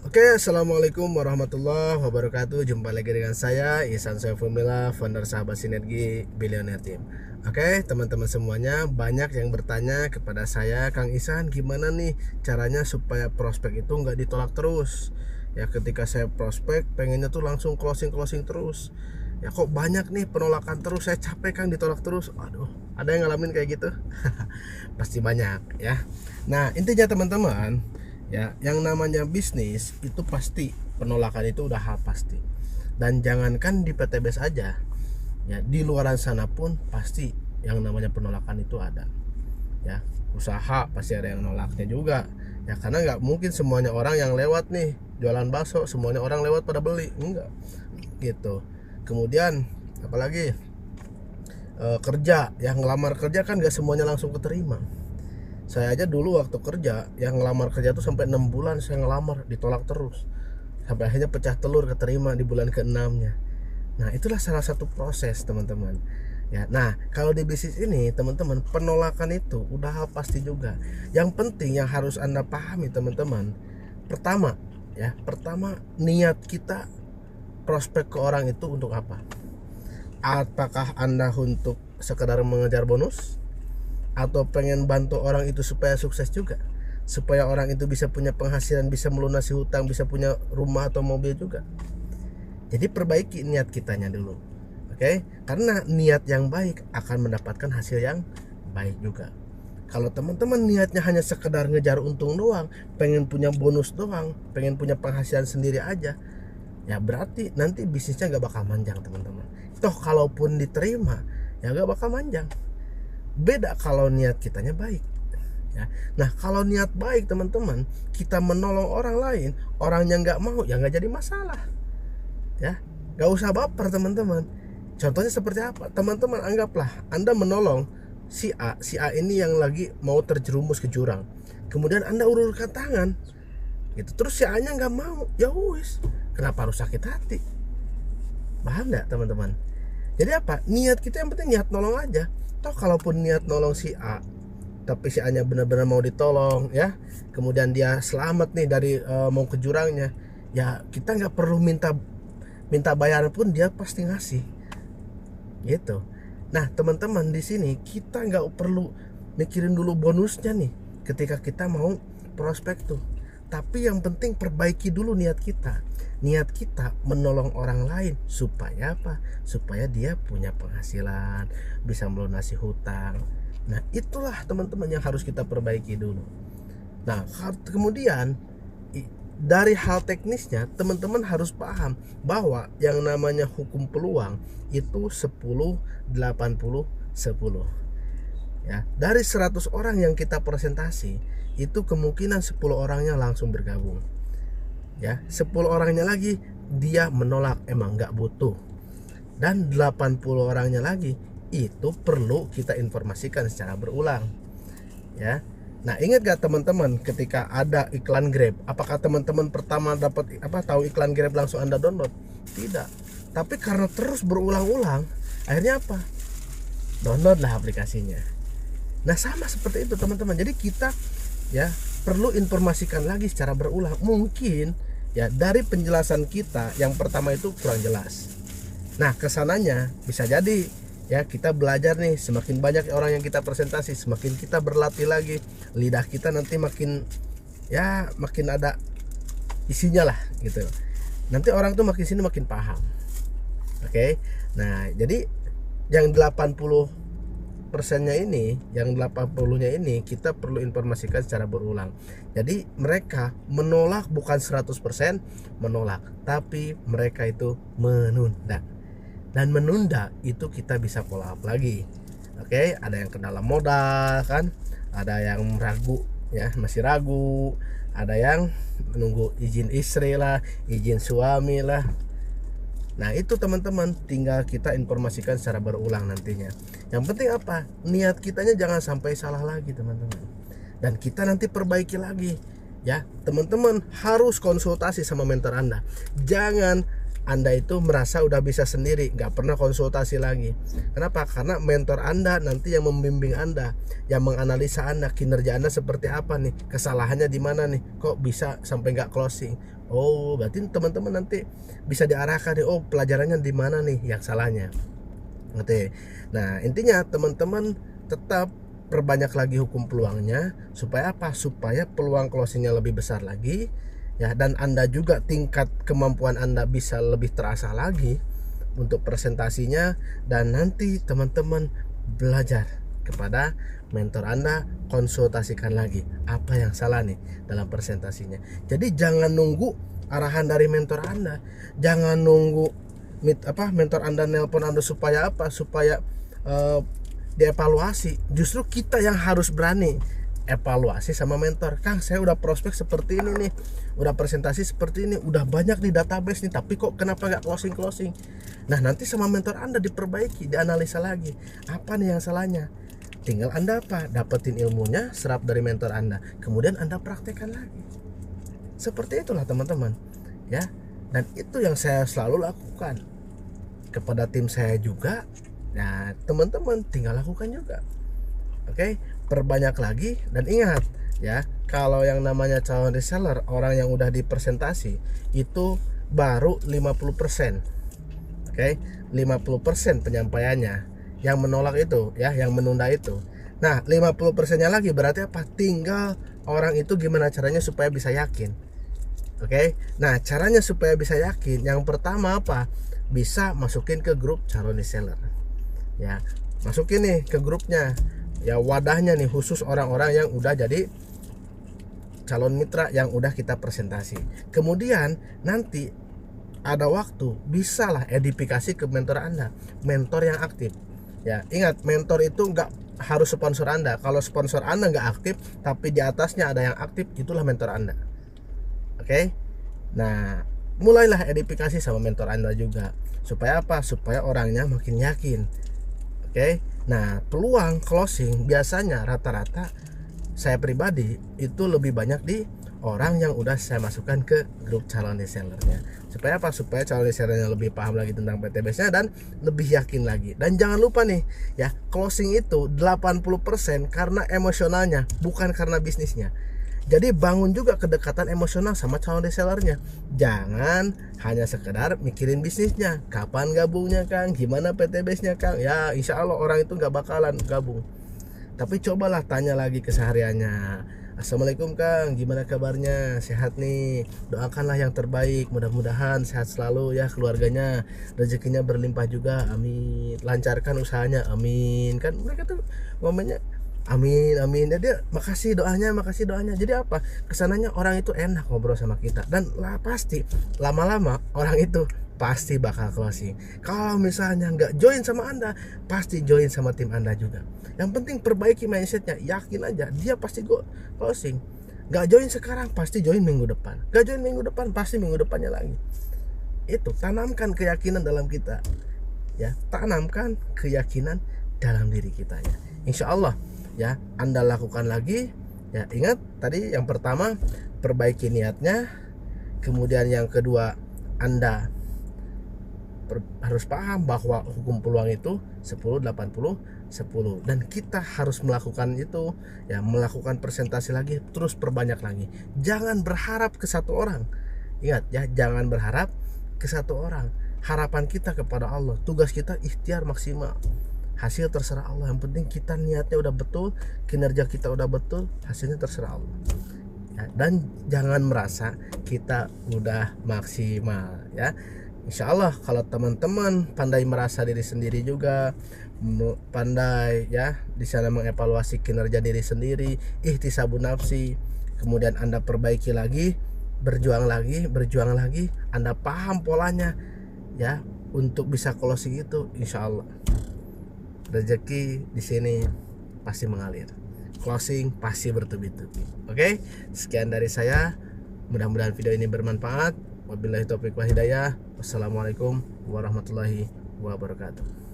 Oke, assalamualaikum warahmatullahi wabarakatuh. Jumpa lagi dengan saya Ihsan Saifullah, founder Sahabat Sinergi Billionaire Team. Oke, teman-teman semuanya, banyak yang bertanya kepada saya, Kang Ihsan, gimana nih caranya supaya prospek itu nggak ditolak terus? Ya, ketika saya prospek, pengennya tuh langsung closing terus. Ya, kok banyak nih penolakan terus, saya capek Kang ditolak terus. Aduh, ada yang ngalamin kayak gitu? Pasti banyak ya. Nah, intinya teman-teman, ya, yang namanya bisnis itu pasti penolakan itu udah hal pasti. Dan jangankan di PTBS aja, ya, di luaran sana pun pasti yang namanya penolakan itu ada. Ya, usaha pasti ada yang nolaknya juga. Ya, karena nggak mungkin semuanya orang yang lewat nih jualan bakso semuanya orang lewat pada beli, enggak gitu. Kemudian apalagi kerja, yang ngelamar kerja kan nggak semuanya langsung keterima. Saya aja dulu waktu kerja, yang ngelamar kerja tuh sampai 6 bulan saya ngelamar, ditolak terus. Sampai akhirnya pecah telur keterima di bulan ke-6-nya. Nah, itulah salah satu proses, teman-teman. Ya, nah, kalau di bisnis ini, teman-teman, penolakan itu udah hal pasti juga. Yang penting yang harus Anda pahami, teman-teman. Pertama, niat kita prospek ke orang itu untuk apa? Apakah Anda untuk sekedar mengejar bonus? Atau pengen bantu orang itu supaya sukses juga, supaya orang itu bisa punya penghasilan, bisa melunasi hutang, bisa punya rumah atau mobil juga. Jadi perbaiki niat kitanya dulu, oke? Karena niat yang baik akan mendapatkan hasil yang baik juga. Kalau teman-teman niatnya hanya sekedar ngejar untung doang, pengen punya bonus doang, pengen punya penghasilan sendiri aja, ya berarti nanti bisnisnya gak bakal manjang, teman-teman. Toh kalaupun diterima, ya gak bakal manjang. Beda kalau niat kitanya baik ya. Nah, kalau niat baik, teman-teman, kita menolong orang lain, orang yang nggak mau, ya nggak jadi masalah ya. Nggak usah baper, teman-teman. Contohnya seperti apa? Teman-teman anggaplah Anda menolong si A ini yang lagi mau terjerumus ke jurang, kemudian Anda ulurkan tangan gitu, terus si A nya nggak mau, ya wis, kenapa harus sakit hati? Paham nggak, teman-teman? Jadi apa? Niat kita yang penting niat nolong aja. Toh kalaupun niat nolong si A, tapi si A nya benar-benar mau ditolong ya, kemudian dia selamat nih dari mau ke jurangnya, ya kita nggak perlu minta bayaran pun dia pasti ngasih gitu. Nah, teman-teman, di sini kita nggak perlu mikirin dulu bonusnya nih ketika kita mau prospek tuh. Tapi yang penting perbaiki dulu niat kita. Niat kita menolong orang lain supaya apa? Supaya dia punya penghasilan, bisa melunasi hutang. Nah, itulah teman-teman yang harus kita perbaiki dulu. Nah, kemudian dari hal teknisnya, teman-teman harus paham bahwa yang namanya hukum peluang itu 10 80 10. Ya, dari 100 orang yang kita presentasi, itu kemungkinan 10 orangnya langsung bergabung. Ya, 10 orangnya lagi dia menolak, emang nggak butuh. Dan 80 orangnya lagi itu perlu kita informasikan secara berulang. Ya. Nah, ingat gak teman-teman ketika ada iklan Grab, apakah teman-teman pertama dapat tahu iklan Grab langsung Anda download? Tidak. Tapi karena terus berulang-ulang, akhirnya apa? Download lah aplikasinya. Nah, sama seperti itu, teman-teman. Jadi kita ya perlu informasikan lagi secara berulang. Mungkin ya dari penjelasan kita yang pertama itu kurang jelas. Nah, kesananya bisa jadi ya kita belajar nih, semakin banyak orang yang kita presentasi, semakin kita berlatih lagi, lidah kita nanti makin ada isinya lah gitu. Nanti orang tuh makin sini makin paham. Oke. Nah, jadi yang 80%-nya ini, yang 80-nya ini kita perlu informasikan secara berulang. Jadi mereka menolak bukan 100% menolak, tapi mereka itu menunda. Dan menunda itu kita bisa follow up lagi. Oke, ada yang kendala modal kan, ada yang ragu ya, masih ragu, ada yang menunggu izin istri lah, izin suami lah. Nah, itu teman-teman tinggal kita informasikan secara berulang nantinya. Yang penting apa? Niat kitanya jangan sampai salah lagi, teman-teman. Dan kita nanti perbaiki lagi. Ya, teman-teman harus konsultasi sama mentor Anda. Jangan Anda itu merasa udah bisa sendiri, nggak pernah konsultasi lagi. Kenapa? Karena mentor Anda nanti yang membimbing Anda, yang menganalisa Anda, kinerja Anda seperti apa nih, kesalahannya di mana nih, kok bisa sampai nggak closing. Oh, berarti teman-teman nanti bisa diarahkan nih, oh pelajarannya di mana nih yang salahnya. Ngerti? Nah, intinya teman-teman tetap perbanyak lagi hukum peluangnya. Supaya apa? Supaya peluang closingnya lebih besar lagi, ya, dan Anda juga tingkat kemampuan Anda bisa lebih terasa lagi untuk presentasinya. Dan nanti teman-teman belajar kepada mentor Anda, konsultasikan lagi apa yang salah nih dalam presentasinya. Jadi jangan nunggu arahan dari mentor Anda, jangan nunggu mentor Anda nelpon Anda supaya apa? Supaya dievaluasi. Justru kita yang harus berani evaluasi sama mentor. Kang, saya udah prospek seperti ini nih, udah presentasi seperti ini, udah banyak di database nih, tapi kok kenapa nggak closing. Nah, nanti sama mentor Anda diperbaiki, dianalisa lagi apa nih yang salahnya. Tinggal Anda dapetin ilmunya, serap dari mentor Anda, kemudian Anda praktekkan lagi. Seperti itulah teman-teman, ya. Dan itu yang saya selalu lakukan kepada tim saya juga. Nah, teman-teman tinggal lakukan juga. Oke, perbanyak lagi. Dan ingat ya, kalau yang namanya calon reseller, orang yang udah dipresentasi itu baru 50%. Oke, 50% penyampaiannya. Yang menolak itu ya, yang menunda itu. Nah, 50%-nya lagi berarti apa? Tinggal orang itu gimana caranya supaya bisa yakin. Oke. Nah, caranya supaya bisa yakin, yang pertama apa? Bisa masukin ke grup calon reseller. Ya, masukin nih ke grupnya, ya, wadahnya nih khusus orang-orang yang udah jadi calon mitra yang udah kita presentasi. Kemudian nanti ada waktu bisalah edifikasi ke mentor Anda, mentor yang aktif. Ya, ingat, mentor itu nggak harus sponsor Anda. Kalau sponsor Anda nggak aktif tapi di atasnya ada yang aktif, itulah mentor Anda. Oke. Nah, mulailah edifikasi sama mentor Anda juga. Supaya apa? Supaya orangnya makin yakin. Oke. Nah, peluang closing biasanya rata-rata saya pribadi itu lebih banyak di orang yang udah saya masukkan ke grup calon resellernya. Supaya apa? Supaya calon resellernya lebih paham lagi tentang PTBase-nya dan lebih yakin lagi. Dan jangan lupa nih ya, closing itu 80% karena emosionalnya, bukan karena bisnisnya. Jadi bangun juga kedekatan emosional sama calon resellernya. Jangan hanya sekedar mikirin bisnisnya, kapan gabungnya Kang, gimana PTBase-nya Kang. Ya insya Allah orang itu gak bakalan gabung. Tapi cobalah tanya lagi kesehariannya. Assalamualaikum Kang, gimana kabarnya? Sehat nih, doakanlah yang terbaik. Mudah-mudahan sehat selalu ya keluarganya, rezekinya berlimpah juga, amin. Lancarkan usahanya, amin. Kan mereka tuh ngomongnya amin, amin. Dia makasih doanya. Jadi apa? Kesananya orang itu enak ngobrol sama kita. Dan pasti lama-lama orang itu pasti bakal closing. Kalau misalnya nggak join sama Anda, pasti join sama tim Anda juga. Yang penting perbaiki mindsetnya, yakin aja dia pasti closing. Nggak join sekarang, pasti join minggu depan. Nggak join minggu depan, pasti minggu depannya lagi. Itu, tanamkan keyakinan dalam kita. Ya, tanamkan keyakinan dalam diri kita ya. Insya Allah ya, Anda lakukan lagi. Ya, ingat tadi yang pertama perbaiki niatnya, kemudian yang kedua Anda harus paham bahwa hukum peluang itu 10 80 10 dan kita harus melakukan itu ya, melakukan presentasi lagi, terus perbanyak lagi. Jangan berharap ke satu orang. Ingat ya, jangan berharap ke satu orang. Harapan kita kepada Allah. Tugas kita ikhtiar maksimal. Hasil terserah Allah. Yang penting kita niatnya udah betul, kinerja kita udah betul, hasilnya terserah Allah. Ya, dan jangan merasa kita udah maksimal ya. Insya Allah kalau teman-teman pandai merasa diri sendiri juga, pandai ya di sana mengevaluasi kinerja diri sendiri, ihtisabun nafsi, kemudian Anda perbaiki lagi, berjuang lagi, Anda paham polanya ya untuk bisa closing itu, insya Allah rezeki di sini pasti mengalir, closing pasti bertubi-tubi. Oke, sekian dari saya. Mudah-mudahan video ini bermanfaat. Wabillahi taufiq wal hidayah. Wassalamualaikum warahmatullahi wabarakatuh.